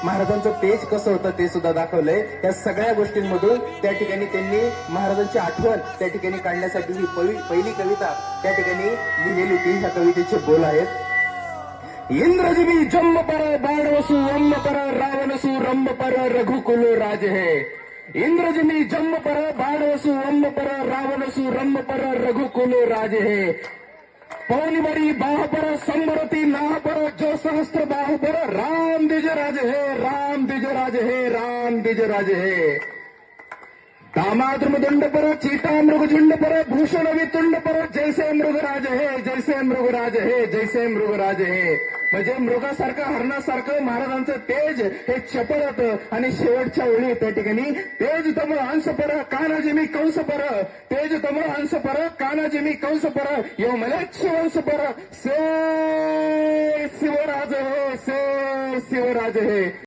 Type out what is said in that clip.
महाराजांचं तेज कसं होतं ते सुद्धा दाखवलंय. या सगळ्या गोष्टींमधून त्या ठिकाणी त्यांनी महाराजांची आठवण त्या ठिकाणी काढण्यासाठी ही पहिली कविता त्या ठिकाणी लिहिलेली होती. ह्या कवितेचे बोल आहेत. इंद्रजिबी जम्म पर बाणवसु वम्म पर रावणसु रंभ पर रघुकुल राज है. इंद्रजिबी जम्म पर बाणवसु वम्म पर रावणसु रंभ पर रघुकुल राज है. पौनी बड़ी बाह पर संबरती नाह पर जो सहस्त्र बाह पर राम द्विज राज है. राम द्विज राज है. राम द्विज राज है. दामाद मृदुंड पर चीता मृगझुंड पर भूषण वितुंड पर जैसे मृगराज है. जैसे मृगराज है. जैसे मृगराज है. म्हणजे मृगासारखं हरणासारखं महाराजांचं तेज हे चपळ होतं. आणि शेवटच्या ओळी त्या ठिकाणी तेज तम अंश पर कानाजी मी कंस पर. तेज तम अंश पर कानाजी मी कंस पर यो मलेच्छ वंश पर से शिवराज है. से शिवराज है.